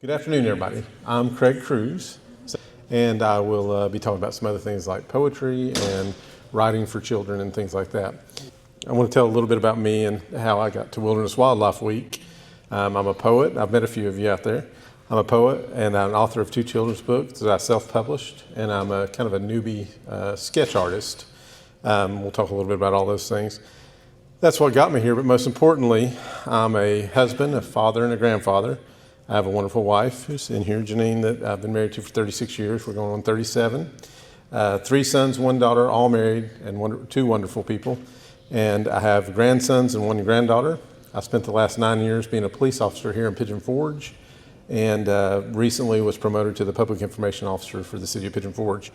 Good afternoon, everybody. I'm Craig Cruz, and I will be talking about some other things like poetry and writing for children and things like that. I want to tell a little bit about me and how I got to Wilderness Wildlife Week. I'm a poet. I've met a few of you out there. I'm a poet and I'm an author of 2 children's books that I self-published, and I'm a kind of a newbie sketch artist. We'll talk a little bit about all those things. That's what got me here, but most importantly, I'm a husband, a father, and a grandfather. I have a wonderful wife who's in here, Janine, that I've been married to for 36 years. We're going on 37. 3 sons, 1 daughter, all married, and 2 wonderful people. And I have grandsons and 1 granddaughter. I spent the last 9 years being a police officer here in Pigeon Forge, and recently was promoted to the public information officer for the city of Pigeon Forge,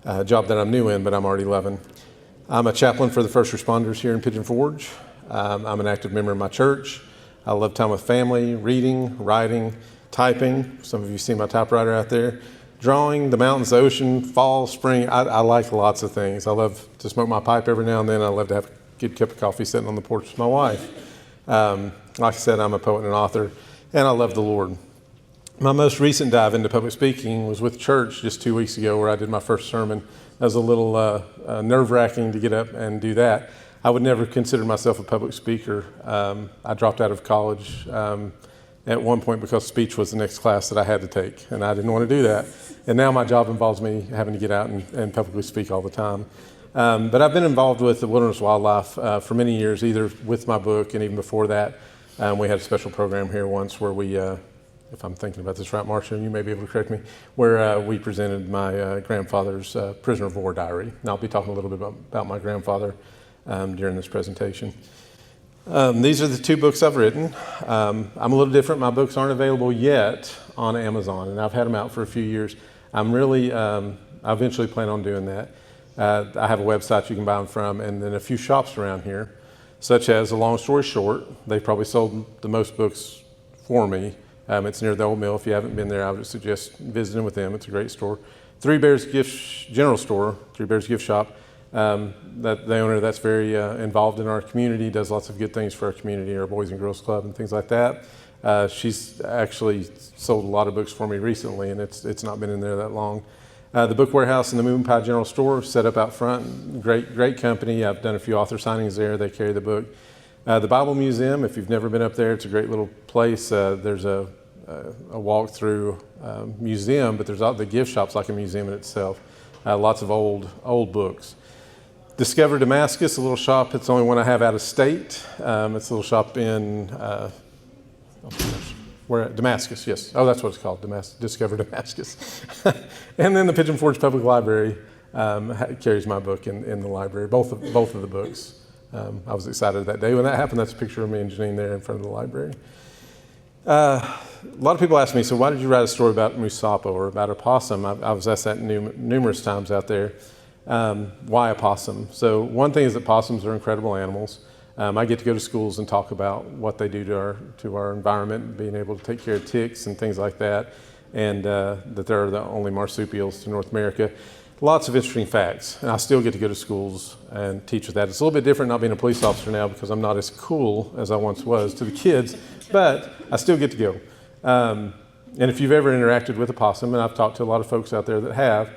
a job that I'm new in, but I'm already loving. I'm a chaplain for the first responders here in Pigeon Forge. I'm an active member of my church. I love time with family, reading, writing, typing. Some of you see my typewriter out there. Drawing, the mountains, the ocean, fall, spring. I like lots of things. I love to smoke my pipe every now and then. I love to have a good cup of coffee sitting on the porch with my wife. Like I said, I'm a poet and an author, and I love the Lord. My most recent dive into public speaking was with church just 2 weeks ago, where I did my first sermon. That was a little nerve-wracking to get up and do that. I would never consider myself a public speaker. I dropped out of college at one point because speech was the next class that I had to take, and I didn't want to do that. And now my job involves me having to get out and publicly speak all the time. But I've been involved with the Wilderness Wildlife for many years, either with my book and even before that. We had a special program here once where we, if I'm thinking about this right, Marcia, you may be able to correct me, where we presented my grandfather's prisoner of war diary. And I'll be talking a little bit about my grandfather during this presentation. These are the 2 books I've written. I'm a little different. My books aren't available yet on Amazon, and I've had them out for a few years. I eventually plan on doing that. I have a website you can buy them from, and then a few shops around here, such as A Long Story Short. They've probably sold the most books for me. It's near the Old Mill. If you haven't been there, I would suggest visiting with them. It's a great store. Three Bears General Store, Three Bears Gift Shop. That the owner that's very involved in our community, does lots of good things for our community, our Boys and Girls Club and things like that. She's actually sold a lot of books for me recently, and it's not been in there that long. The Book Warehouse and the Moon Pie General Store, set up out front, great company. I've done a few author signings there. They carry the book. The Bible Museum, if you've never been up there, it's a great little place. There's a walk-through museum, but there's the gift shop's like a museum in itself. Lots of old books. Discover Damascus, a little shop. It's the only one I have out of state. It's a little shop in Damascus, yes. Oh, that's what it's called, Discover Damascus. And then the Pigeon Forge Public Library carries my book in the library, both of the books. I was excited that day when that happened. That's a picture of me and Janine there in front of the library. A lot of people ask me, so why did you write a story about MUSSOPO or about a possum? I was asked that numerous times out there. Why a possum? So one thing is that possums are incredible animals. I get to go to schools and talk about what they do to our environment, being able to take care of ticks and things like that, and that they're the only marsupials to North America. Lots of interesting facts, and I still get to go to schools and teach with that. It's a little bit different not being a police officer now because I'm not as cool as I once was to the kids, but I still get to go. And if you've ever interacted with a possum, and I've talked to a lot of folks out there that have,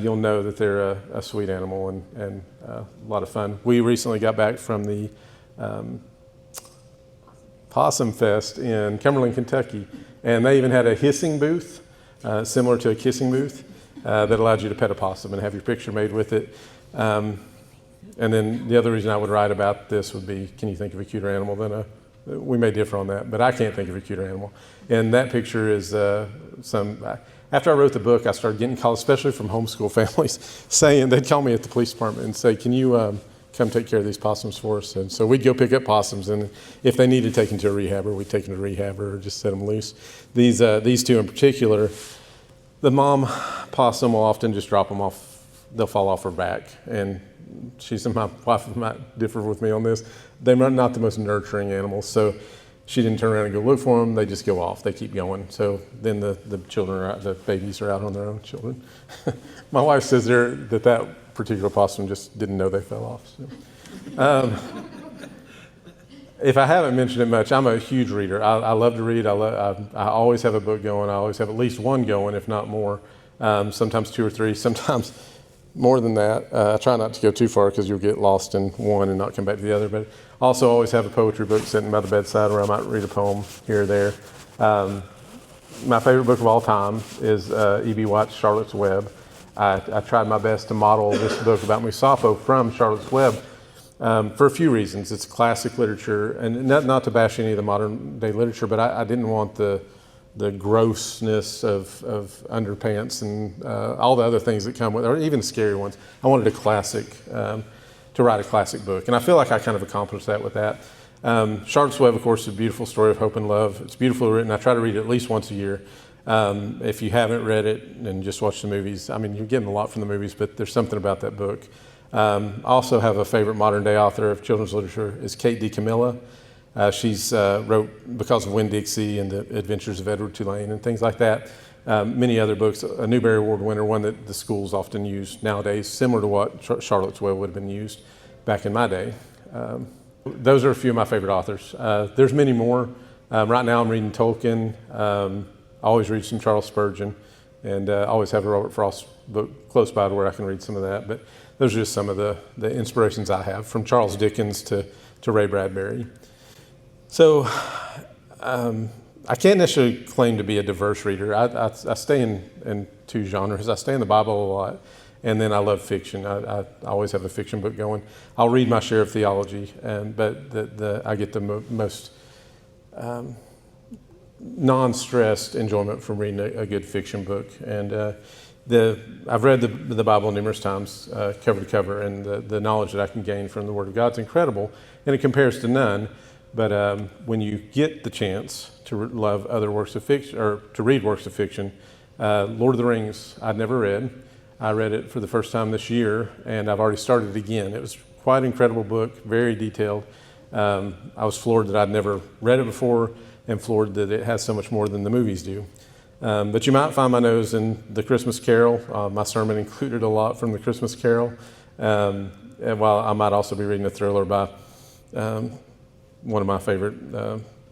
you'll know that they're a sweet animal and a lot of fun. We recently got back from the Possum Fest in Cumberland, Kentucky, and they even had a hissing booth, similar to a kissing booth, that allowed you to pet a possum and have your picture made with it. And then the other reason I would write about this would be, can you think of a cuter animal than we may differ on that, but I can't think of a cuter animal. And that picture is after I wrote the book, I started getting calls, especially from homeschool families, saying, they'd call me at the police department and say, can you come take care of these possums for us? And so we'd go pick up possums, and if they needed taken to a rehabber, we'd take them to a rehabber or just set them loose. These 2 in particular, the mom possum will often just drop them off. They'll fall off her back, and my wife might differ with me on this. They're not the most nurturing animals, so she didn't turn around and go look for them. They just go off. They keep going. So then the babies are out on their own, children. My wife says that particular possum just didn't know they fell off. So. If I haven't mentioned it much, I'm a huge reader. I love to read. I always have a book going. I always have at least one going, if not more. Sometimes two or three, sometimes more than that. I try not to go too far because you'll get lost in one and not come back to the other. But also always have a poetry book sitting by the bedside where I might read a poem here or there. My favorite book of all time is E.B. White's Charlotte's Web. I tried my best to model this book about MUSSOPO from Charlotte's Web for a few reasons. It's classic literature, and not to bash any of the modern day literature, but I didn't want the grossness of underpants and all the other things that come with it, or even scary ones. I wanted a classic, to write a classic book, and I feel like I kind of accomplished that with that. Charlotte's Web, of course, is a beautiful story of hope and love. It's beautifully written. I try to read it at least once a year. If you haven't read it and just watched the movies, I mean, you're getting a lot from the movies, but there's something about that book. I also have a favorite modern day author of children's literature is Kate DiCamilla. She's wrote Because of Winn-Dixie and The Adventures of Edward Tulane and things like that. Many other books, a Newbery Award winner, one that the schools often use nowadays, similar to what Charlotte's Web would have been used back in my day. Those are a few of my favorite authors. There's many more. Right now I'm reading Tolkien. I always read some Charles Spurgeon, and always have a Robert Frost book close by to where I can read some of that. But those are just some of the inspirations I have, from Charles Dickens to Ray Bradbury. So I can't necessarily claim to be a diverse reader. I stay in two genres. I stay in the Bible a lot, and then I love fiction. I always have a fiction book going. I'll read my share of theology, but I get the most non-stressed enjoyment from reading a good fiction book. And I've read the Bible numerous times, cover to cover, and the knowledge that I can gain from the Word of God is incredible, and it compares to none. But when you get the chance to love other works of fiction, or to read works of fiction, Lord of the Rings, I'd never read. I read it for the first time this year, and I've already started it again. It was quite an incredible book, very detailed. I was floored that I'd never read it before, and floored that it has so much more than the movies do. But you might find my nose in The Christmas Carol. My sermon included a lot from The Christmas Carol. And while I might also be reading a thriller by one of my favorite,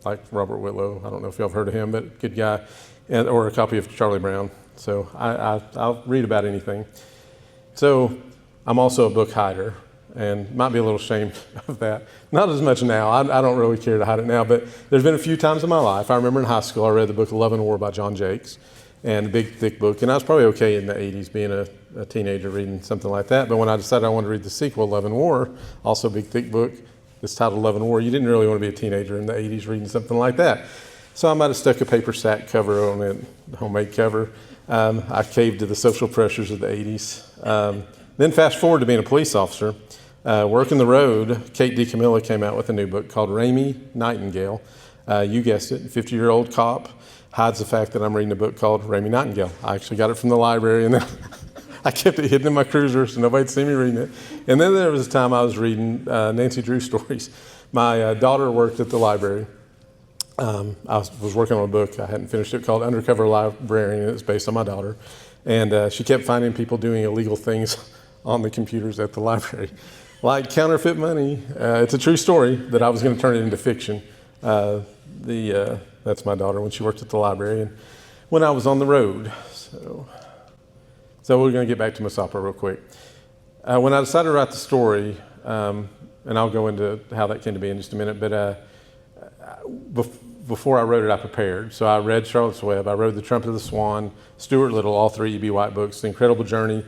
like Robert Whitlow. I don't know if y'all have heard of him, but good guy. Or a copy of Charlie Brown. So I'll read about anything. So I'm also a book hider, and might be a little ashamed of that. Not as much now. I don't really care to hide it now, but there's been a few times in my life. I remember in high school I read the book Love and War by John Jakes, and a big, thick book. And I was probably okay in the 80s being a teenager reading something like that. But when I decided I wanted to read the sequel, Love and War, also a big, thick book, it's titled Love and War, you didn't really want to be a teenager in the 80s reading something like that. So I might have stuck a paper sack cover on it, homemade cover. I caved to the social pressures of the 80s. Then fast forward to being a police officer. Working the road, Kate DiCamilla came out with a new book called Raymie Nightingale. You guessed it, 50-year-old cop hides the fact that I'm reading a book called Raymie Nightingale. I actually got it from the library, and then I kept it hidden in my cruiser so nobody'd see me reading it. And then there was a time I was reading Nancy Drew stories. My daughter worked at the library. I was working on a book. I hadn't finished it, called Undercover Librarian, and it's based on my daughter. And she kept finding people doing illegal things on the computers at the library, like counterfeit money. It's a true story that I was going to turn it into fiction. That's my daughter when she worked at the library, and when I was on the road. So we're going to get back to MUSSOPO real quick. When I decided to write the story, and I'll go into how that came to be in just a minute, but before I wrote it, I prepared. So I read Charlotte's Web, I read The Trumpet of the Swan, Stuart Little, all three E.B. White books, The Incredible Journey,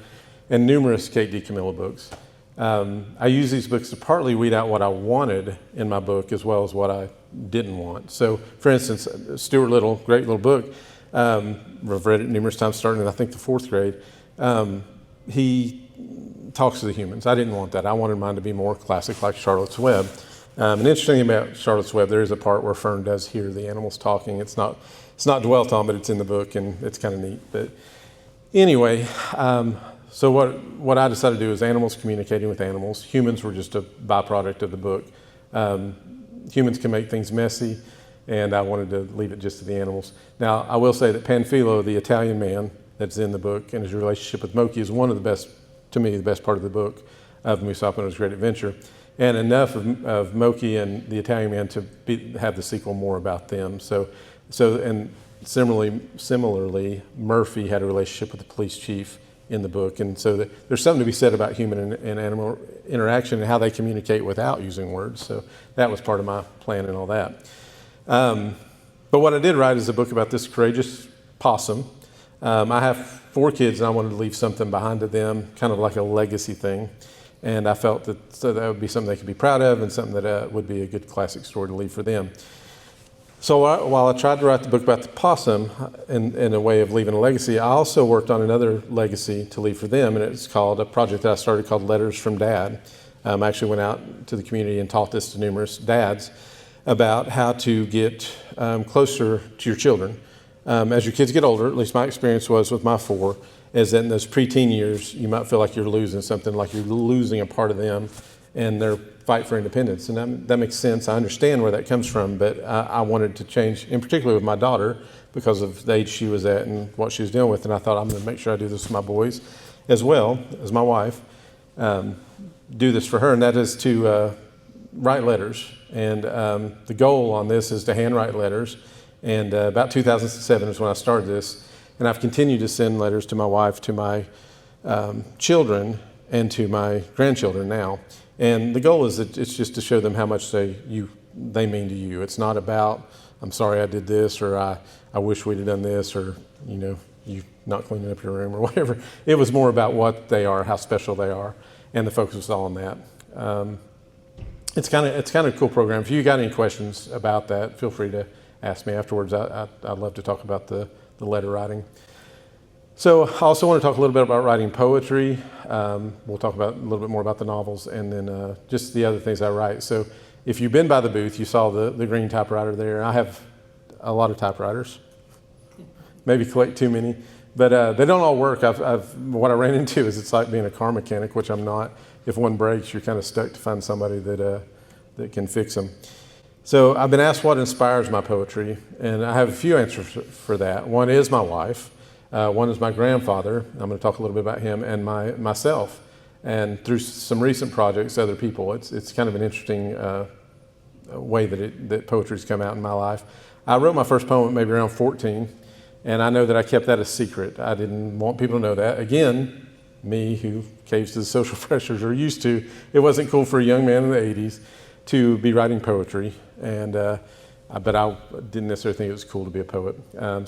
and numerous Kate DiCamilla books. I use these books to partly weed out what I wanted in my book as well as what I didn't want. So, for instance, Stuart Little, great little book. I've read it numerous times, starting in, I think, the 4th grade. He talks to the humans. I didn't want that. I wanted mine to be more classic, like Charlotte's Web. An interesting thing about Charlotte's Web, there is a part where Fern does hear the animals talking. It's not dwelt on, but it's in the book, and it's kind of neat. But anyway, so what I decided to do is animals communicating with animals. Humans were just a byproduct of the book. Humans can make things messy, and I wanted to leave it just to the animals. Now, I will say that Panfilo, the Italian man that's in the book, and his relationship with Mochie is one of the best, to me, the best part of the book of MUSSOPO and His Great Adventure. and enough of Mochie and the Italian Man to have the sequel more about them. And similarly, Murphy had a relationship with the police chief in the book, and so there's something to be said about human and animal interaction and how they communicate without using words. So that was part of my plan and all that. But what I did write is a book about this courageous possum. I have 4 kids, and I wanted to leave something behind to them, kind of like a legacy thing. And I felt that would be something they could be proud of and something that would be a good classic story to leave for them. So while I tried to write the book about the possum in a way of leaving a legacy, I also worked on another legacy to leave for them, and it's called a project that I started called Letters from Dad. I actually went out to the community and taught this to numerous dads about how to get closer to your children. As your kids get older, at least my experience was with my 4, is that in those preteen years, you might feel like you're losing something, like you're losing a part of them and their fight for independence. And that makes sense. I understand where that comes from, but I wanted to change, in particular with my daughter, because of the age she was at and what she was dealing with. And I thought, I'm going to make sure I do this with my boys as well as my wife, do this for her, and that is to write letters. And the goal on this is to handwrite letters. And about 2007 is when I started this. And I've continued to send letters to my wife, to my children, and to my grandchildren now. And the goal is that it's just to show them how much they mean to you. It's not about, I'm sorry I did this, or I wish we'd have done this, or you not cleaning up your room, or whatever. It was more about what they are, how special they are, and the focus was all on that. It's kind of a cool program. If you got any questions about that, feel free to ask me afterwards. I'd love to talk about the letter writing. So I also want to talk a little bit about writing poetry. We'll talk about a little bit more about the novels, and then just the other things I write. So if you've been by the booth, you saw the green typewriter there. I have a lot of typewriters, maybe collect too many, but they don't all work. What I ran into is it's like being a car mechanic, which I'm not. If one breaks, you're kind of stuck to find somebody that can fix them. So I've been asked what inspires my poetry, and I have a few answers for that. One is my wife. One is my grandfather. I'm going to talk a little bit about him, and myself. And through some recent projects, other people. It's kind of an interesting way that poetry's come out in my life. I wrote my first poem maybe around 14, and I know that I kept that a secret. I didn't want people to know that. Again, me who caves to the social pressures are used to, it wasn't cool for a young man in the 80s to be writing poetry, and but I didn't necessarily think it was cool to be a poet.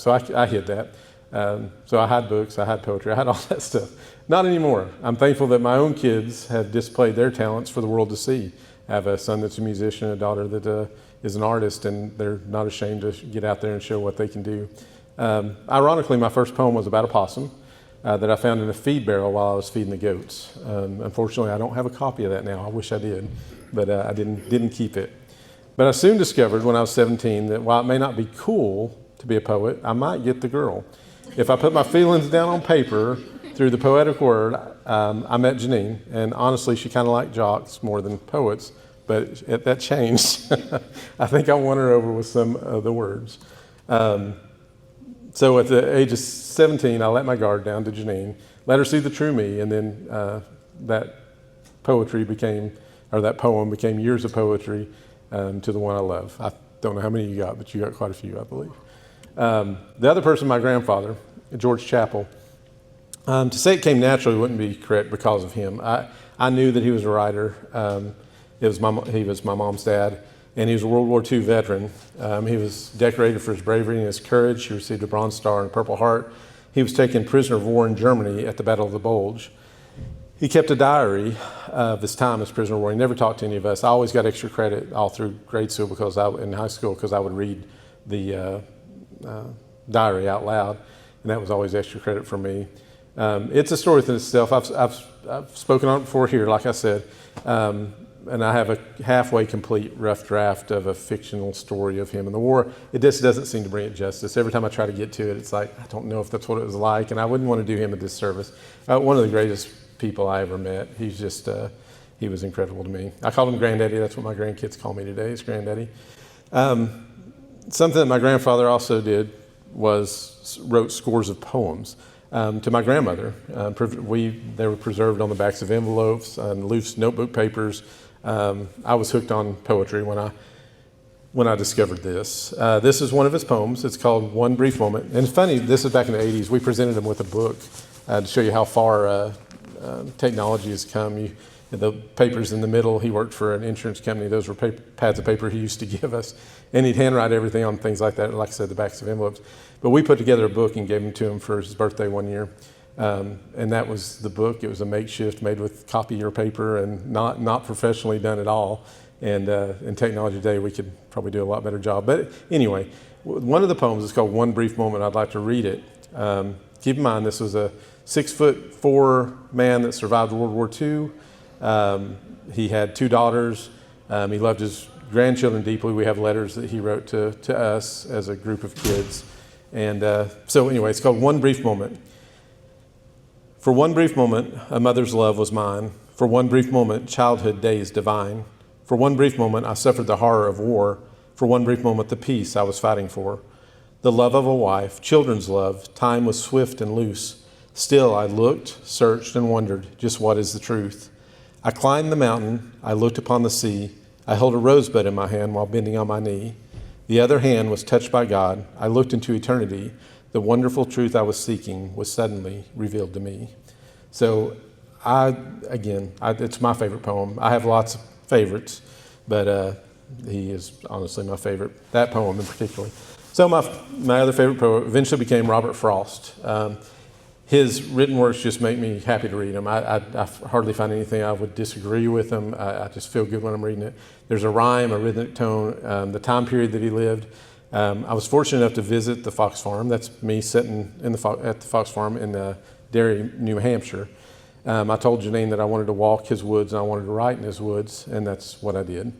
So I hid that. So I hide books, I hide poetry, I hide all that stuff. Not anymore. I'm thankful that my own kids have displayed their talents for the world to see. I have a son that's a musician, a daughter that is an artist, and they're not ashamed to get out there and show what they can do. Ironically, my first poem was about a possum that I found in a feed barrel while I was feeding the goats. Unfortunately, I don't have a copy of that now. I wish I did, but I didn't keep it. But I soon discovered when I was 17 that while it may not be cool to be a poet, I might get the girl. If I put my feelings down on paper through the poetic word, I met Janine, and honestly, she kind of liked jocks more than poets, but that changed. I think I won her over with some of the words. So at the age of 17, I let my guard down to Janine, let her see the true me, and then that poem became years of poetry to the one I love. I don't know how many you got, but you got quite a few, I believe. The other person, my grandfather, George Chappell. To say it came naturally wouldn't be correct because of him. I knew that he was a writer. He was my mom's dad, and he was a World War II veteran. He was decorated for his bravery and his courage. He received a Bronze Star and a Purple Heart. He was taken prisoner of war in Germany at the Battle of the Bulge. He kept a diary of his time as prisoner of war. He never talked to any of us. I always got extra credit all through grade school in high school because I would read the diary out loud, and that was always extra credit for me. It's a story within itself. I've spoken on it before here, like I said, and I have a halfway complete rough draft of a fictional story of him in the war. It just doesn't seem to bring it justice. Every time I try to get to it, it's like, I don't know if that's what it was like, and I wouldn't want to do him a disservice. One of the greatest people I ever met. He's just, he was incredible to me. I called him Granddaddy. That's what my grandkids call me today, is Granddaddy. Something that my grandfather also did was wrote scores of poems to my grandmother. They were preserved on the backs of envelopes and loose notebook papers. I was hooked on poetry when I discovered this. This is one of his poems. It's called One Brief Moment. And it's funny, this is back in the 80s. We presented him with a book to show you how far technology has come. The papers in the middle, he worked for an insurance company. Those were pads of paper he used to give us. And he'd handwrite everything on things like that, like I said, the backs of envelopes. But we put together a book and gave him to him for his birthday one year. And that was the book. It was a makeshift made with copier paper and not professionally done at all. And in technology today, we could probably do a lot better job. But anyway, one of the poems is called One Brief Moment. I'd like to read it. Keep in mind, this was a 6'4" man that survived World War II. He had 2 daughters. He loved his grandchildren deeply. We have letters that he wrote to us as a group of kids. And so anyway, it's called One Brief Moment. For one brief moment, a mother's love was mine. For one brief moment, childhood days divine. For one brief moment, I suffered the horror of war. For one brief moment, the peace I was fighting for. The love of a wife, children's love, time was swift and loose. Still I looked, searched, and wondered, just what is the truth? I climbed the mountain, I looked upon the sea. I held a rosebud in my hand while bending on my knee. The other hand was touched by God. I looked into eternity. The wonderful truth I was seeking was suddenly revealed to me. So it's my favorite poem. I have lots of favorites, but he is honestly my favorite, that poem in particular. So my other favorite poet eventually became Robert Frost. His written works just make me happy to read them. I hardly find anything I would disagree with them. I just feel good when I'm reading it. There's a rhyme, a rhythmic tone, the time period that he lived. I was fortunate enough to visit the Fox Farm. That's me sitting at the Fox Farm in Derry, New Hampshire. I told Janine that I wanted to walk his woods and I wanted to write in his woods, and that's what I did.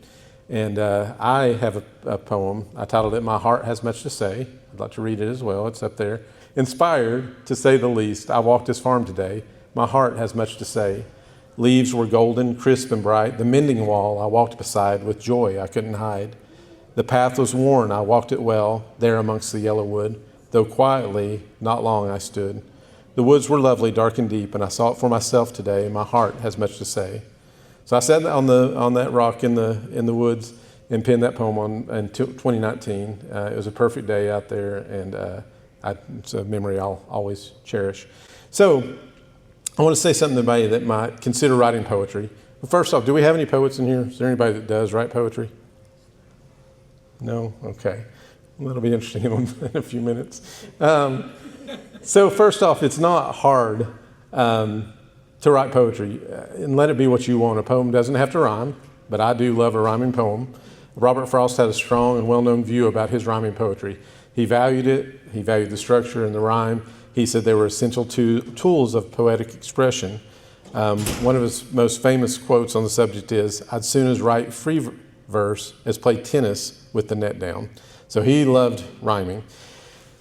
And I have a poem. I titled it My Heart Has Much to Say. I'd like to read it as well. It's up there. Inspired, to say the least, I walked his farm today. My heart has much to say. Leaves were golden, crisp and bright. The mending wall I walked beside with joy I couldn't hide. The path was worn, I walked it well, there amongst the yellow wood. Though quietly, not long I stood. The woods were lovely, dark and deep, and I saw it for myself today. My heart has much to say. So I sat on that rock in the woods and penned that poem in 2019. It was a perfect day out there, and it's a memory I'll always cherish. So I want to say something to anybody that might consider writing poetry. Well, first off, do we have any poets in here? Is there anybody that does write poetry? No? Okay. Well, that'll be interesting in a few minutes. So first off, it's not hard to write poetry, and let it be what you want. A poem doesn't have to rhyme, but I do love a rhyming poem. Robert Frost had a strong and well-known view about his rhyming poetry. He valued it. He valued the structure and the rhyme. He said they were essential tools of poetic expression. One of his most famous quotes on the subject is, "I'd soon as write free verse as play tennis with the net down." So he loved rhyming.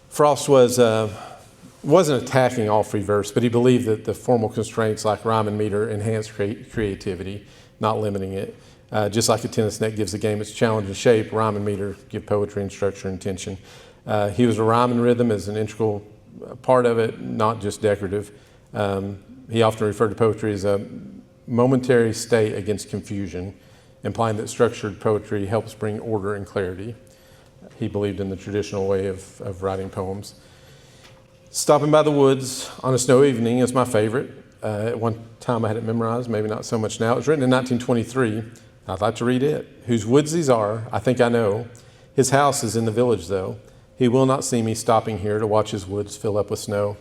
Frost wasn't attacking all free verse, but he believed that the formal constraints like rhyme and meter enhance creativity, not limiting it. Just like a tennis net gives the game its challenge and shape, rhyme and meter give poetry and structure and tension. He was a rhyme and rhythm as an integral part of it, not just decorative. He often referred to poetry as a momentary state against confusion, implying that structured poetry helps bring order and clarity. He believed in the traditional way of writing poems. Stopping by the woods on a snowy evening is my favorite. At one time I had it memorized, maybe not so much now. It was written in 1923. I'd like to read it. "Whose woods these are, I think I know. His house is in the village, though. He will not see me stopping here to watch his woods fill up with snow.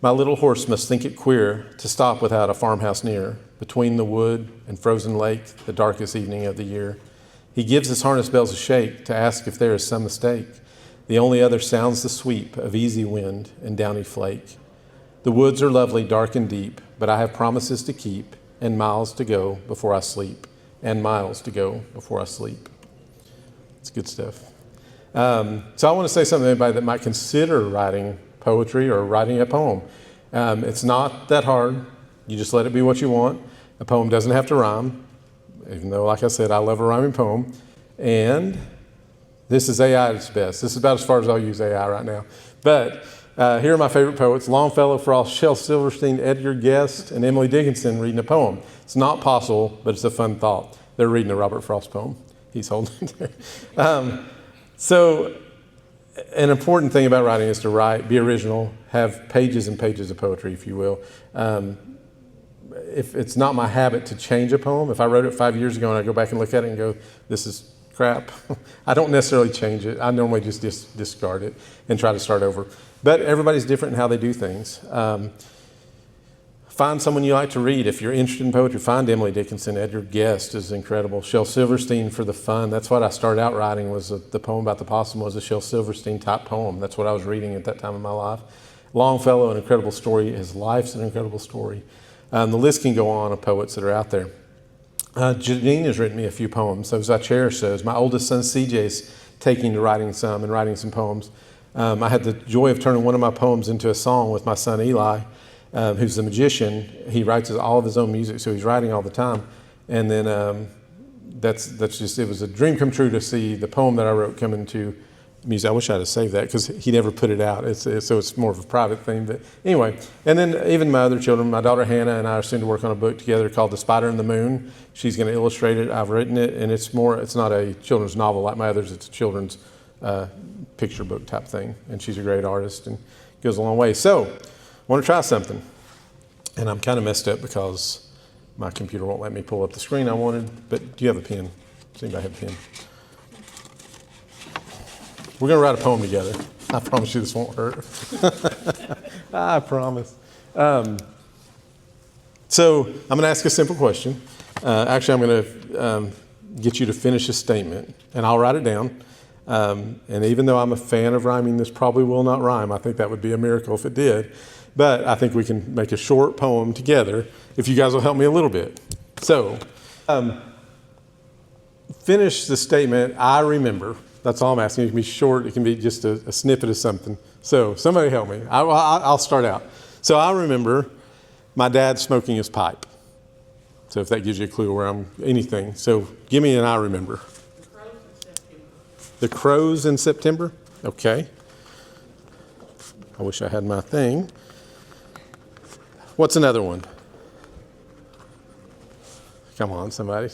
My little horse must think it queer to stop without a farmhouse near, between the wood and frozen lake, the darkest evening of the year. He gives his harness bells a shake to ask if there is some mistake. The only other sounds the sweep of easy wind and downy flake. The woods are lovely, dark and deep, but I have promises to keep and miles to go before I sleep. And miles to go before I sleep." It's good stuff. So I want to say something to anybody that might consider writing poetry or writing a poem. It's not that hard. You just let it be what you want. A poem doesn't have to rhyme, even though, like I said, I love a rhyming poem. And this is AI at its best. This is about as far as I'll use AI right now. But here are my favorite poets: Longfellow, Frost, Shel Silverstein, Edgar Guest, and Emily Dickinson reading a poem. It's not possible, but it's a fun thought. They're reading a Robert Frost poem. He's holding it there. So an important thing about writing is to write, be original, have pages and pages of poetry, if you will. If it's not my habit to change a poem, if I wrote it 5 years ago and I go back and look at it and go, this is crap, I don't necessarily change it. I normally just discard it and try to start over. But everybody's different in how they do things. Find someone you like to read. If you're interested in poetry, find Emily Dickinson. Edgar Guest is incredible. Shel Silverstein for the fun. That's what I started out writing, was the poem about the possum was a Shel Silverstein type poem. That's what I was reading at that time in my life. Longfellow, an incredible story. His life's an incredible story. The list can go on of poets that are out there. Janine has written me a few poems. Those I cherish those. My oldest son, CJ's taking to writing some poems. I had the joy of turning one of my poems into a song with my son, Eli, who's a magician. He writes all of his own music, so he's writing all the time. And then that's just, it was a dream come true to see the poem that I wrote come into music. I wish I'd have saved that because he never put it out. So it's more of a private thing. But anyway, and then even my other children, my daughter Hannah and I are soon to work on a book together called The Spider and the Moon. She's going to illustrate it. I've written it, and it's not a children's novel like my others. It's a children's picture book type thing. And she's a great artist and goes a long way. So I want to try something. And I'm kind of messed up because my computer won't let me pull up the screen I wanted. But do you have a pen? Does anybody have a pen? We're going to write a poem together. I promise you this won't hurt. I promise. So I'm going to ask a simple question. Actually, I'm going to get you to finish a statement, and I'll write it down. And even though I'm a fan of rhyming, this probably will not rhyme. I think that would be a miracle if it did. But I think we can make a short poem together if you guys will help me a little bit. So finish the statement, I remember. That's all I'm asking. It can be short. It can be just a snippet of something. So somebody help me. I'll start out. So I remember my dad smoking his pipe. So if that gives you a clue where I'm anything. So give me an I remember. The crows in September? Okay. I wish I had my thing. What's another one? Come on, somebody.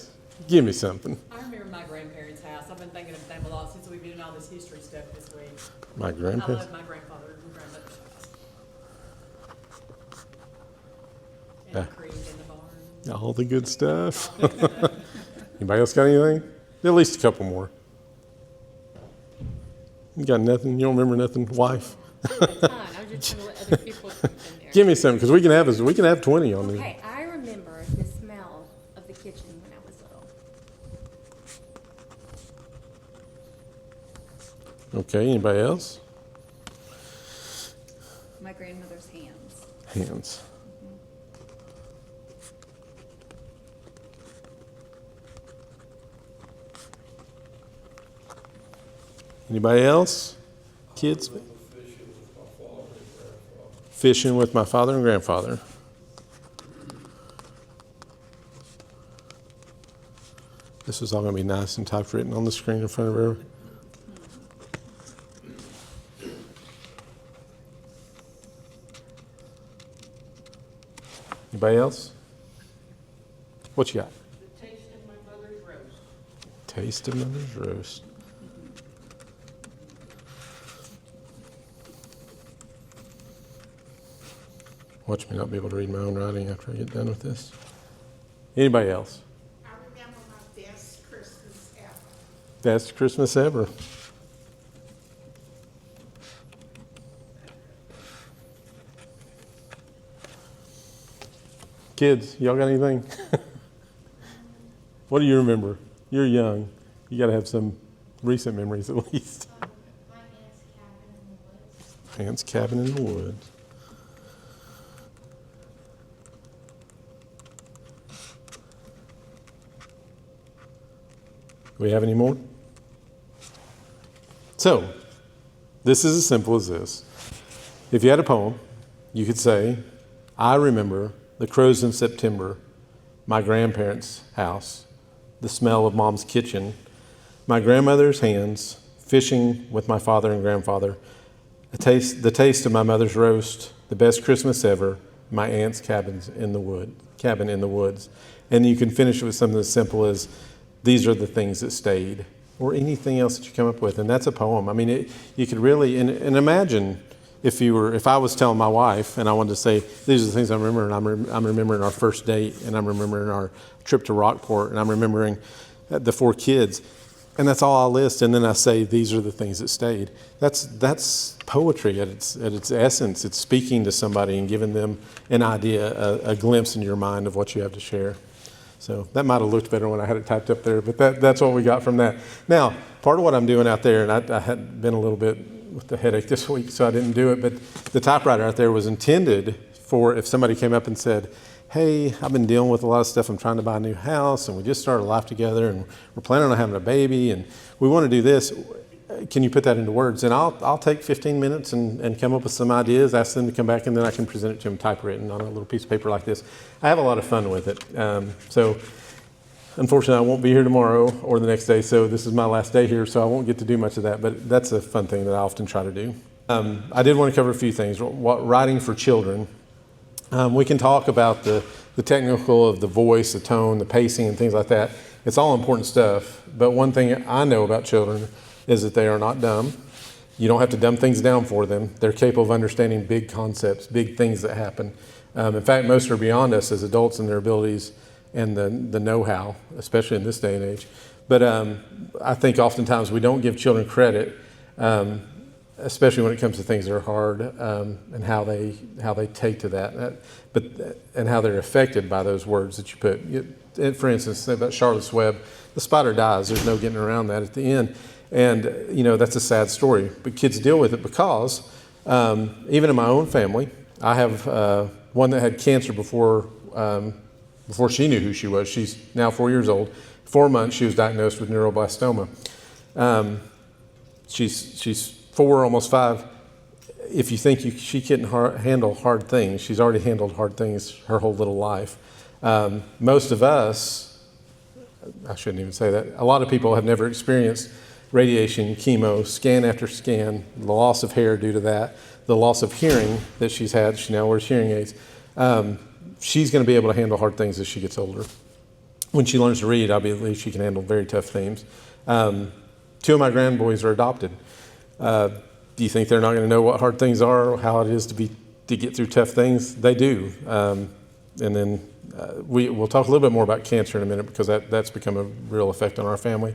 Give me something. I remember my grandparents' house. I've been thinking of them a lot since we've been doing all this history stuff this week. My grandparents? I love my grandfather and grandmother's house. And the creek and the barn. All the good stuff. Anybody else got anything? At least a couple more. You got nothing? You don't remember nothing, wife? Fine. I was just trying to let other people in there. Give me some, because we can have 20 on there. Okay, I remember the smell of the kitchen when I was little. Okay, anybody else? My grandmother's hands. Hands. Anybody else? Kids? Fishing with my father and grandfather. This is all going to be nice and typewritten on the screen in front of her. Anybody else? What you got? The taste of my mother's roast. Taste of mother's roast. Watch me not be able to read my own writing after I get done with this. Anybody else? I remember my best Christmas ever. Best Christmas ever. Kids, y'all got anything? What do you remember? You're young. You got to have some recent memories at least. My aunt's cabin in the woods. Aunt's cabin in the woods. Do we have any more? So, this is as simple as this. If you had a poem, you could say, I remember the crows in September, my grandparents' house, the smell of mom's kitchen, my grandmother's hands, fishing with my father and grandfather, the taste of my mother's roast, the best Christmas ever, my aunt's cabin in the woods. And you can finish it with something as simple as, these are the things that stayed, or anything else that you come up with. And that's a poem. I mean, you could really, and imagine if I was telling my wife and I wanted to say, these are the things I remember, and I'm remembering our first date, and I'm remembering our trip to Rockport, and I'm remembering the 4 kids. And that's all I list, and then I say, these are the things that stayed. That's poetry at its essence. It's speaking to somebody and giving them an idea, a glimpse in your mind of what you have to share. So that might have looked better when I had it typed up there, but that's what we got from that. Now, part of what I'm doing out there, and I had been a little bit with the headache this week, so I didn't do it, but the typewriter out there was intended for if somebody came up and said, hey, I've been dealing with a lot of stuff. I'm trying to buy a new house, and we just started life together, and we're planning on having a baby, and we want to do this. Can you put that into words? And I'll take 15 minutes and come up with some ideas, ask them to come back, and then I can present it to them typewritten on a little piece of paper like this. I have a lot of fun with it. So unfortunately, I won't be here tomorrow or the next day, so this is my last day here, so I won't get to do much of that, but that's a fun thing that I often try to do. I did want to cover a few things. Writing for children. We can talk about the technical of the voice, the tone, the pacing, and things like that. It's all important stuff. But one thing I know about children is that they are not dumb. You don't have to dumb things down for them. They're capable of understanding big concepts, big things that happen. In fact, most are beyond us as adults in their abilities and the know-how, especially in this day and age. But I think oftentimes we don't give children credit, especially when it comes to things that are hard, and how they take to that, and how they're affected by those words that you put. For instance, say about Charlotte's Web, the spider dies. There's no getting around that at the end, and that's a sad story. But kids deal with it because even in my own family, I have one that had cancer before she knew who she was. She's now 4 years old. 4 months, she was diagnosed with neuroblastoma. She's 4, almost 5. If you think she couldn't handle hard things, she's already handled hard things her whole little life. Most of us, I shouldn't even say that, a lot of people have never experienced radiation, chemo, scan after scan, the loss of hair due to that, the loss of hearing that she's had. She now wears hearing aids. She's going to be able to handle hard things as she gets older. When she learns to read, I believe she can handle very tough themes. 2 of my grandboys are adopted. Do you think they're not going to know what hard things are, or how it is to get through tough things? They do. And then we'll talk a little bit more about cancer in a minute, because that's become a real effect on our family.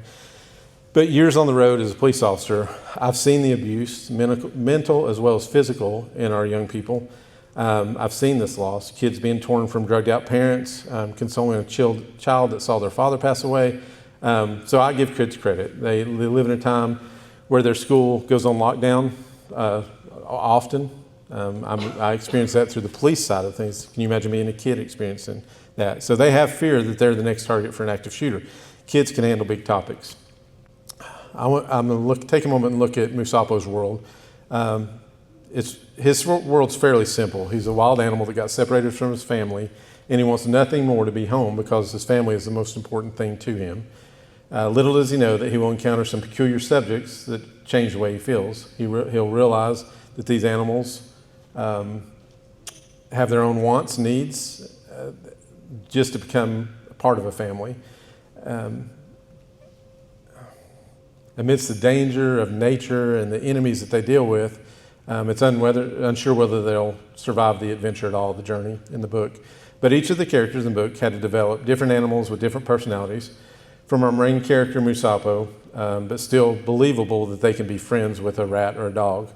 But years on the road as a police officer, I've seen the abuse, mental as well as physical, in our young people. I've seen this loss, kids being torn from drugged out parents, consoling a child that saw their father pass away. So I give kids credit. They live in a time where their school goes on lockdown often. I experience that through the police side of things. Can you imagine being a kid experiencing that? So they have fear that they're the next target for an active shooter. Kids can handle big topics. I'm going to take a moment and look at MUSSOPO's world. His world's fairly simple. He's a wild animal that got separated from his family, and he wants nothing more to be home because his family is the most important thing to him. Little does he know that he will encounter some peculiar subjects that change the way he feels. He'll realize that these animals have their own wants, needs, just to become a part of a family. Amidst the danger of nature and the enemies that they deal with, it's unsure whether they'll survive the adventure at all, the journey in the book. But each of the characters in the book had to develop different animals with different personalities. From our main character, MUSSOPO, but still believable that they can be friends with a rat or a dog.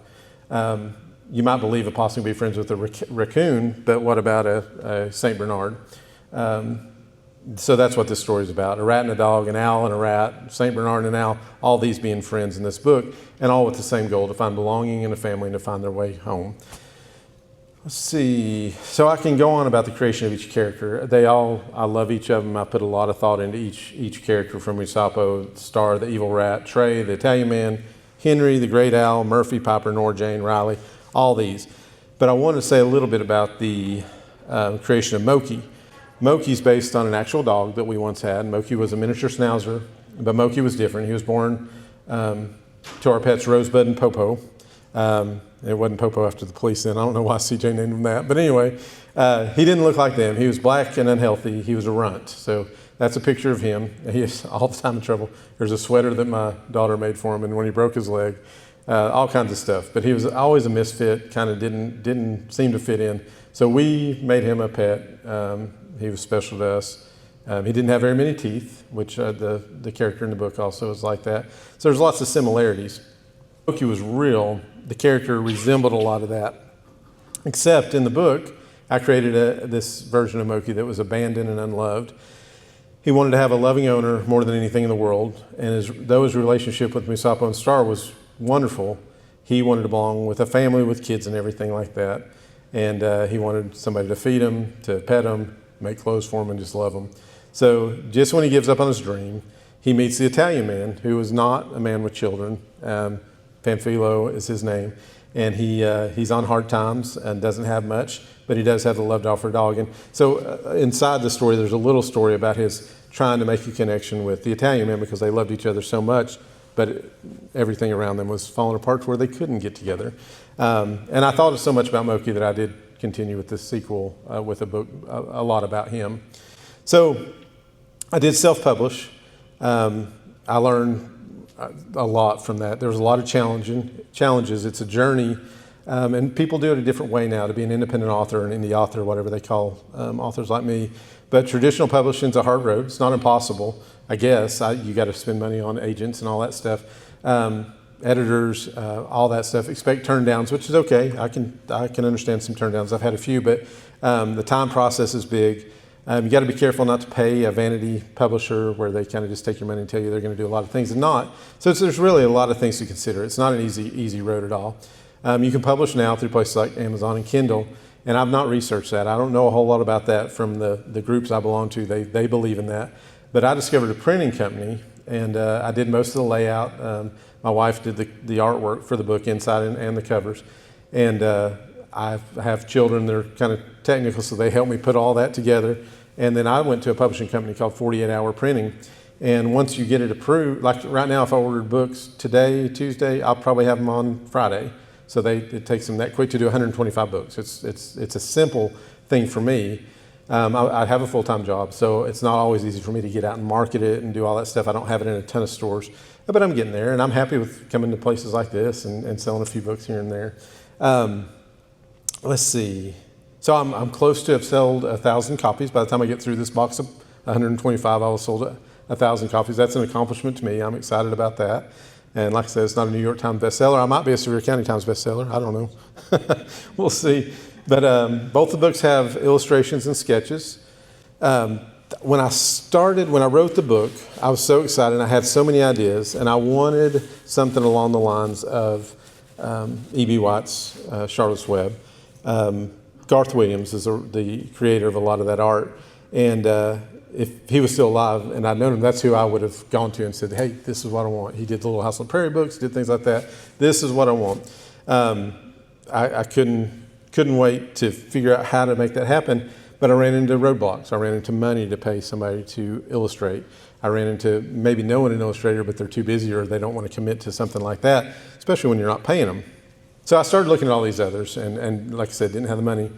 You might believe a possum can be friends with a raccoon, but what about a St. Bernard? So that's what this story is about. A rat and a dog, an owl and a rat, St. Bernard and an owl, all these being friends in this book, and all with the same goal, to find belonging in a family and to find their way home. Let's see. So I can go on about the creation of each character. I love each of them. I put a lot of thought into each character, from MUSSOPO, Star, the evil rat, Trey, the Italian man, Henry, the great owl, Murphy, Piper, Nora Jane, Riley, all these. But I want to say a little bit about the creation of Mochie. Mochie's based on an actual dog that we once had. Mochie was a miniature schnauzer, but Mochie was different. He was born to our pets Rosebud and Popo. It wasn't Popo after the police then. I don't know why CJ named him that. But anyway, he didn't look like them. He was black and unhealthy. He was a runt. So that's a picture of him. He is all the time in trouble. There's a sweater that my daughter made for him, and when he broke his leg, all kinds of stuff. But he was always a misfit, kind of didn't seem to fit in. So we made him a pet. He was special to us. He didn't have very many teeth, which the character in the book also is like that. So there's lots of similarities. Mochie was real. The character resembled a lot of that. Except in the book, I created this version of Mochie that was abandoned and unloved. He wanted to have a loving owner more than anything in the world. And though his relationship with MUSSOPO and Star was wonderful, he wanted to belong with a family with kids and everything like that. And he wanted somebody to feed him, to pet him, make clothes for him, and just love him. So just when he gives up on his dream, he meets the Italian man, who is not a man with children. Pamphilo is his name. And he's on hard times and doesn't have much, but he does have the love to offer dog. And so inside the story, there's a little story about his trying to make a connection with the Italian man because they loved each other so much, but everything around them was falling apart to where they couldn't get together. And I thought so much about Mochie that I did continue with this sequel with a book, a lot about him. So I did self-publish. I learned a lot from that. There was a lot of challenges. It's a journey, and people do it a different way now to be an independent author, an indie author, whatever they call authors like me. But traditional publishing is a hard road. It's not impossible, I guess. You got to spend money on agents and all that stuff, editors, all that stuff. Expect turndowns, which is okay. I can understand some turndowns. I've had a few, but the time process is big. You got to be careful not to pay a vanity publisher where they kind of just take your money and tell you they're going to do a lot of things and not. So there's really a lot of things to consider. It's not an easy road at all. You can publish now through places like Amazon and Kindle, and I've not researched that. I don't know a whole lot about that from the groups I belong to. They believe in that. But I discovered a printing company, and I did most of the layout. My wife did the artwork for the book inside and the covers. And I have children that are kind of technical, so they help me put all that together. And then I went to a publishing company called 48 Hour Printing. And once you get it approved, like right now, if I ordered books today, Tuesday, I'll probably have them on Friday. So it takes them that quick to do 125 books. It's a simple thing for me. I have a full-time job, so it's not always easy for me to get out and market it and do all that stuff. I don't have it in a ton of stores, but I'm getting there, and I'm happy with coming to places like this and selling a few books here and there. Let's see. So I'm close to have sold 1,000 copies. By the time I get through this box of 125, I will have sold 1,000 copies. That's an accomplishment to me. I'm excited about that. And like I said, it's not a New York Times bestseller. I might be a Sevier County Times bestseller. I don't know. We'll see. But both the books have illustrations and sketches. When I wrote the book, I was so excited. I had so many ideas, and I wanted something along the lines of E.B. White's Charlotte's Web. Garth Williams is the creator of a lot of that art. And if he was still alive and I'd known him, that's who I would have gone to and said, hey, this is what I want. He did the Little House on the Prairie books, did things like that. This is what I want. I couldn't wait to figure out how to make that happen, but I ran into roadblocks. I ran into money to pay somebody to illustrate. I ran into maybe knowing an illustrator, but they're too busy or they don't want to commit to something like that, especially when you're not paying them. So I started looking at all these others and like I said, didn't have the money.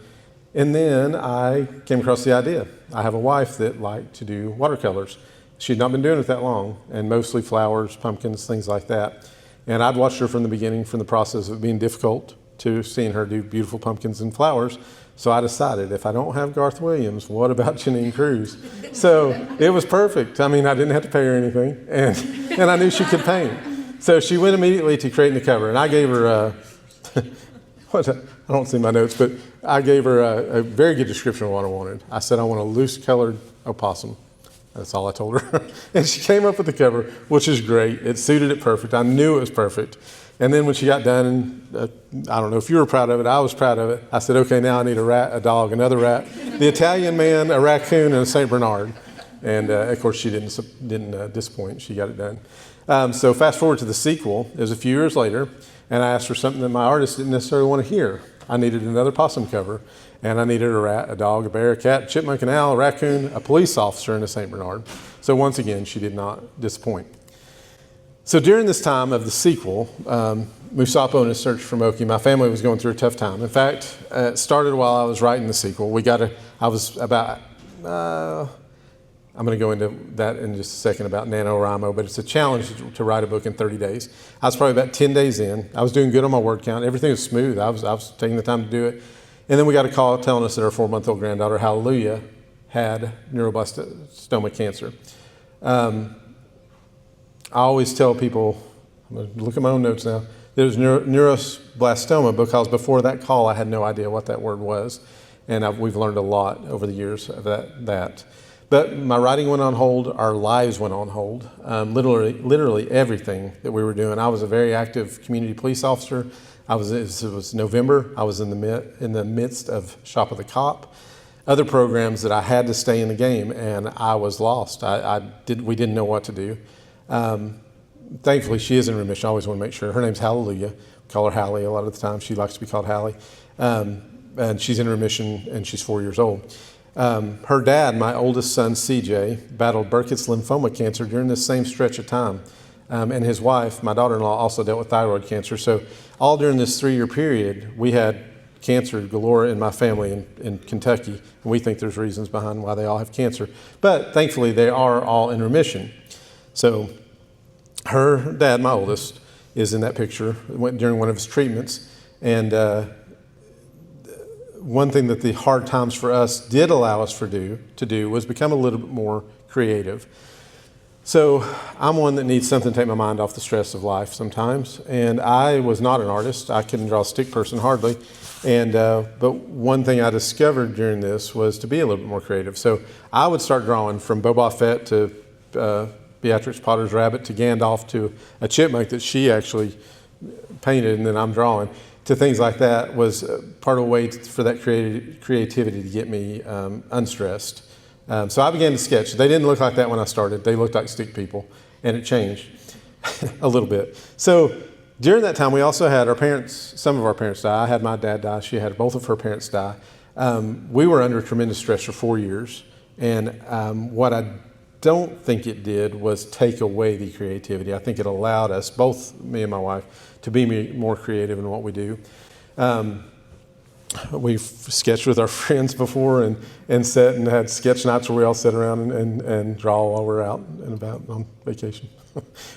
And then I came across the idea. I have a wife that liked to do watercolors. She'd not been doing it that long, and mostly flowers, pumpkins, things like that. And I'd watched her from the beginning, from the process of it being difficult to seeing her do beautiful pumpkins and flowers. So I decided, if I don't have Garth Williams, what about Janine Cruz? So it was perfect. I mean, I didn't have to pay her anything, and I knew she could paint. So she went immediately to creating the cover, and I gave her I don't see my notes, but I gave her a very good description of what I wanted. I said, I want a loose-colored opossum. That's all I told her. And she came up with the cover, which is great. It suited it perfect. I knew it was perfect. And then when she got done, and I don't know if you were proud of it, I was proud of it. I said, okay, now I need a rat, a dog, another rat, the Italian man, a raccoon, and a St. Bernard. And of course, she didn't disappoint. She got it done. So fast forward to the sequel. It was a few years later. And I asked for something that my artist didn't necessarily want to hear. I needed another possum cover, and I needed a rat, a dog, a bear, a cat, a chipmunk, an owl, a raccoon, a police officer, and a St. Bernard. So once again, she did not disappoint. So during this time of the sequel, MUSSOPO in his search for Mochie, my family was going through a tough time. In fact, it started while I was writing the sequel. I was about, I'm going to go into that in just a second about NaNoWriMo, but it's a challenge to write a book in 30 days. I was probably about 10 days in. I was doing good on my word count. Everything was smooth. I was taking the time to do it. And then we got a call telling us that our 4-month-old granddaughter, Hallelujah, had neuroblastoma cancer. I always tell people, I'm going to look at my own notes now, there's neuroblastoma because before that call I had no idea what that word was. And we've learned a lot over the years of that. But my writing went on hold, our lives went on hold, literally everything that we were doing. I was a very active community police officer. It was November, I was in the midst of Shop of the Cop, other programs that I had to stay in the game, and I was lost. We didn't know what to do. Thankfully, she is in remission. I always want to make sure. Her name's Hallelujah. We call her Hallie a lot of the time. She likes to be called Hallie. And she's in remission, and she's 4 years old. Her dad, my oldest son, CJ, battled Burkitt's lymphoma cancer during this same stretch of time. And his wife, my daughter-in-law, also dealt with thyroid cancer. So all during this 3-year period, we had cancer galore in my family in Kentucky. And we think there's reasons behind why they all have cancer. But thankfully, they are all in remission. So her dad, my oldest, is in that picture during one of his treatments. And one thing that the hard times for us did allow us to do was become a little bit more creative. So I'm one that needs something to take my mind off the stress of life sometimes. And I was not an artist. I couldn't draw a stick person hardly. And but one thing I discovered during this was to be a little bit more creative. So I would start drawing from Boba Fett to Beatrix Potter's rabbit to Gandalf to a chipmunk that she actually painted and then I'm drawing, to things like that was part of a way for that creativity to get me unstressed. So I began to sketch. They didn't look like that when I started. They looked like stick people, and it changed a little bit. So during that time, we also had some of our parents die. I had my dad die. She had both of her parents die. We were under tremendous stress for 4 years, and what I don't think it did was take away the creativity. I think it allowed us, both me and my wife, to be more creative in what we do. We've sketched with our friends before and sat and had sketch nights where we all sit around and draw while we're out and about on vacation.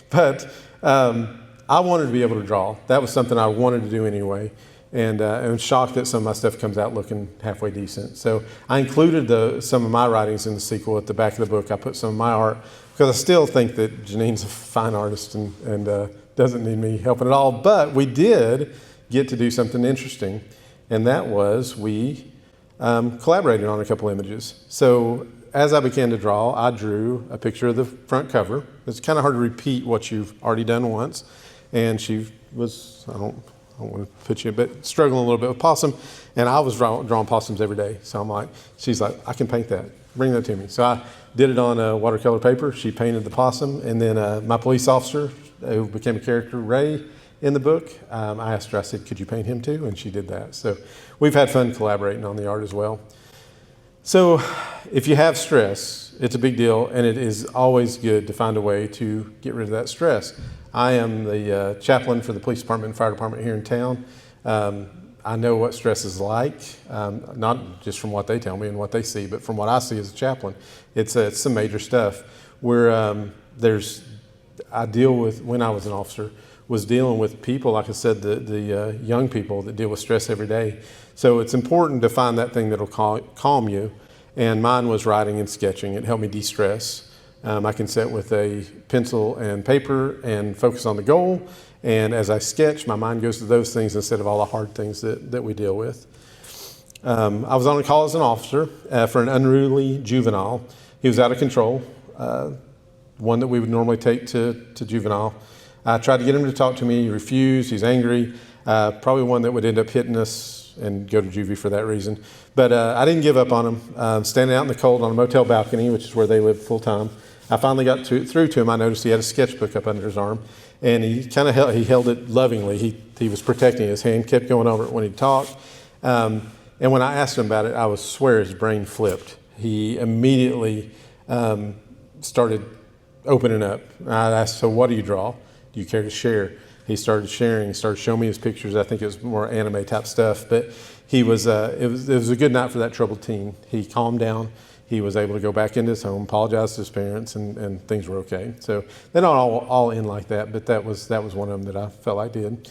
But I wanted to be able to draw. That was something I wanted to do anyway. And I'm shocked that some of my stuff comes out looking halfway decent. So I included some of my writings in the sequel at the back of the book. I put some of my art because I still think that Janine's a fine artist and doesn't need me helping at all. But we did get to do something interesting, and that was we collaborated on a couple images. So as I began to draw, I drew a picture of the front cover. It's kind of hard to repeat what you've already done once. And she was, I don't want to put you, but struggling a little bit with possum. And I was drawing possums every day. So she's like, I can paint that. Bring that to me. So I did it on watercolor paper. She painted the possum. And then my police officer, who became a character, Ray, in the book, I asked her, I said, could you paint him too? And she did that. So we've had fun collaborating on the art as well. So if you have stress, it's a big deal, and it is always good to find a way to get rid of that stress. I am the chaplain for the police department and fire department here in town. I know what stress is like, not just from what they tell me and what they see, but from what I see as a chaplain. It's some major stuff where I deal with, when I was an officer, was dealing with people, like I said, the young people that deal with stress every day. So it's important to find that thing that'll calm you. And mine was writing and sketching. It helped me de-stress. I can sit with a pencil and paper and focus on the goal. And as I sketch, my mind goes to those things instead of all the hard things that we deal with. I was on a call as an officer for an unruly juvenile. He was out of control, one that we would normally take to juvenile. I tried to get him to talk to me. He refused. He's angry. Probably one that would end up hitting us and go to juvie for that reason. But I didn't give up on him. Standing out in the cold on a motel balcony, which is where they live full time, I finally got through to him. I noticed he had a sketchbook up under his arm, and he held it lovingly. He was protecting his hand, kept going over it when he talked. And when I asked him about it, I swear his brain flipped. He immediately started opening up. I asked, so what do you draw? Do you care to share? he started sharing, he started showing me his pictures. I think it was more anime type stuff, but it was a good night for that troubled teen. He calmed down. He was able to go back into his home, apologize to his parents, and things were okay. So they're not all in like that, but that was one of them that I felt like did.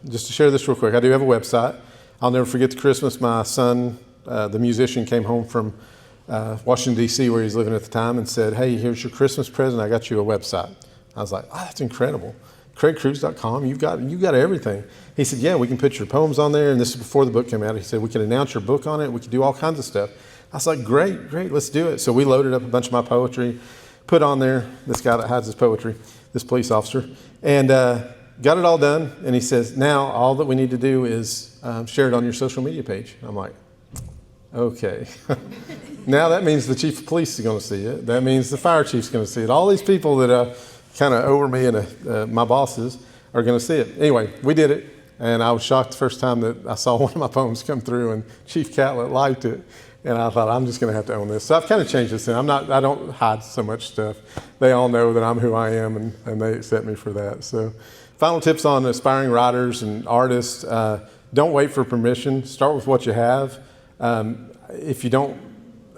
Just to share this real quick, I do have a website. I'll never forget the Christmas my son, the musician, came home from Washington, D.C., where he was living at the time, and said, "Hey, here's your Christmas present. I got you a website." I was like, "Oh, that's incredible. CraigCruz.com, you've got everything." He said, "Yeah, we can put your poems on there." And this is before the book came out. He said, "We can announce your book on it. We can do all kinds of stuff." I was like, great, let's do it. So we loaded up a bunch of my poetry, put on there this guy that hides his poetry, this police officer, and got it all done. And he says, "Now all that we need to do is share it on your social media page." I'm like, okay. Now that means the chief of police is going to see it. That means the fire chief's going to see it. All these people that kind of over me and my bosses are going to see it. Anyway, we did it. And I was shocked the first time that I saw one of my poems come through and Chief Catlett liked it. And I thought, I'm just going to have to own this. So I've kind of changed this. And I don't hide so much stuff. They all know that I'm who I am, and they accept me for that. So final tips on aspiring writers and artists. Don't wait for permission. Start with what you have. If you don't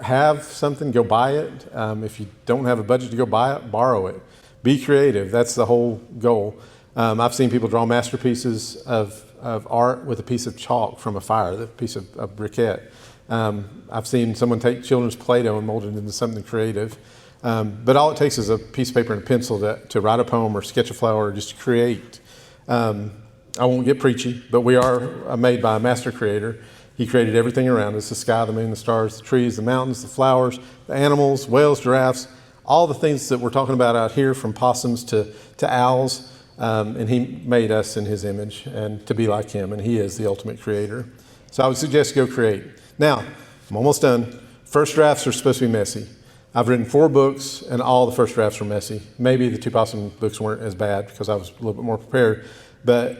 have something, go buy it. If you don't have a budget to go buy it, borrow it. Be creative. That's the whole goal. I've seen people draw masterpieces of art with a piece of chalk from a fire, the piece of briquette. I've seen someone take children's Play-Doh and mold it into something creative. But all it takes is a piece of paper and a pencil to write a poem or sketch a flower or just to create. I won't get preachy, but we are made by a master creator. He created everything around us: the sky, the moon, the stars, the trees, the mountains, the flowers, the animals, whales, giraffes, all the things that we're talking about out here, from possums to owls. And he made us in his image and to be like him, and he is the ultimate creator. So I would suggest go create. Now, I'm almost done. First drafts are supposed to be messy. I've written 4 books, and all the first drafts were messy. Maybe the 2 possum books weren't as bad because I was a little bit more prepared. But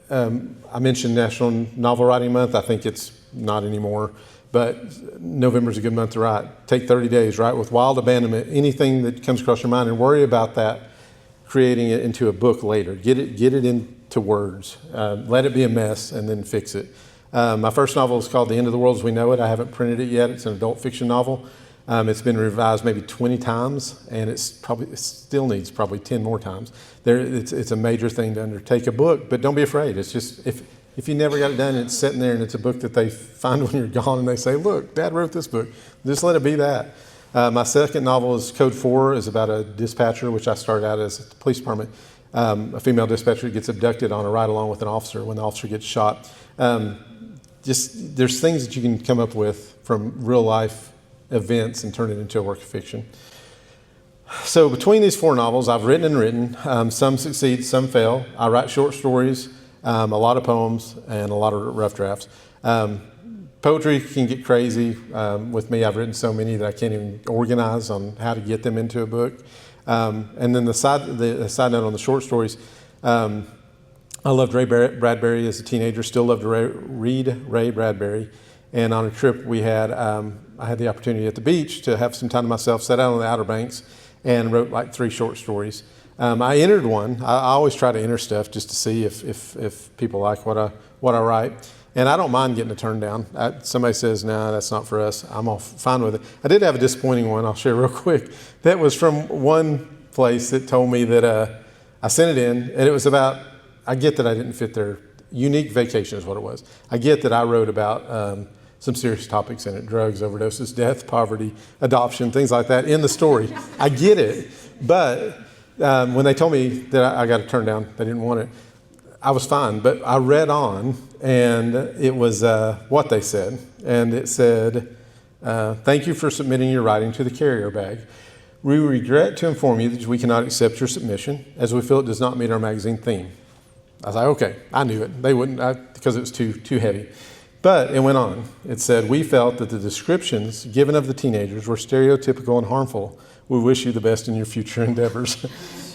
I mentioned National Novel Writing Month. I think it's not anymore. But November's a good month to write. Take 30 days, write with wild abandonment, anything that comes across your mind, and worry about that, creating it into a book later. Get it into words. Let it be a mess, and then fix it. My first novel is called The End of the World as We Know It. I haven't printed it yet. It's an adult fiction novel. It's been revised maybe 20 times, and it still needs probably 10 more times. It's a major thing to undertake a book, but don't be afraid. It's just, if you never got it done, it's sitting there, and it's a book that they find when you're gone, and they say, "Look, Dad wrote this book." Just let it be that. My second novel is Code 4, is about a dispatcher, which I started out as at the police department. A female dispatcher gets abducted on a ride along with an officer when the officer gets shot. There's things that you can come up with from real life events and turn it into a work of fiction. So between these 4 novels, I've written and written. Some succeed, some fail. I write short stories, a lot of poems, and a lot of rough drafts. Poetry can get crazy. With me, I've written so many that I can't even organize on how to get them into a book. And then the side note on the short stories, I loved Ray Bradbury as a teenager, still love to read Ray Bradbury. And on a trip we had, I had the opportunity at the beach to have some time to myself, sat out on the Outer Banks, and wrote like 3 short stories. I entered one. I always try to enter stuff just to see if people like what I write. And I don't mind getting a turn down. Somebody says, "No, that's not for us," I'm all fine with it. I did have a disappointing one I'll share real quick. That was from one place that told me that I sent it in, and it was about, I get that I didn't fit their unique vacation is what it was. I get that I wrote about some serious topics in it: drugs, overdoses, death, poverty, adoption, things like that in the story. I get it. But when they told me that I got a turn down, they didn't want it, I was fine. But I read on, and it was what they said. And it said, "Thank you for submitting your writing to the carrier bag. We regret to inform you that we cannot accept your submission, as we feel it does not meet our magazine theme." I was like, okay, I knew it. They wouldn't, because it was too heavy. But it went on. It said, "We felt that the descriptions given of the teenagers were stereotypical and harmful. We wish you the best in your future endeavors."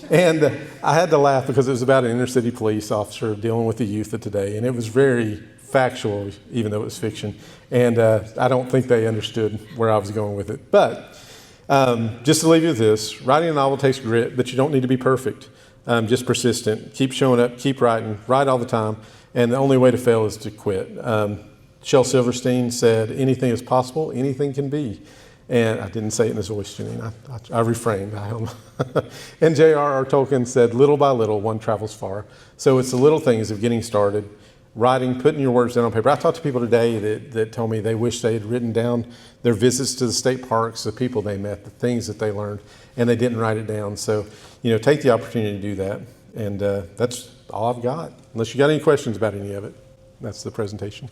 And I had to laugh because it was about an inner city police officer dealing with the youth of today. And it was very factual, even though it was fiction. And I don't think they understood where I was going with it. But just to leave you with this, writing a novel takes grit, but you don't need to be perfect. Just persistent. Keep showing up. Keep writing. Write all the time. And the only way to fail is to quit. Shel Silverstein said, anything is possible, anything can be. And I didn't say it in his voice, Janine. I refrained. And J.R.R. Tolkien said, little by little, one travels far. So it's the little things of getting started, writing, putting your words down on paper. I talked to people today that told me they wish they had written down their visits to the state parks, the people they met, the things that they learned, and they didn't write it down. So, take the opportunity to do that. And that's all I've got. Unless you got any questions about any of it, that's the presentation.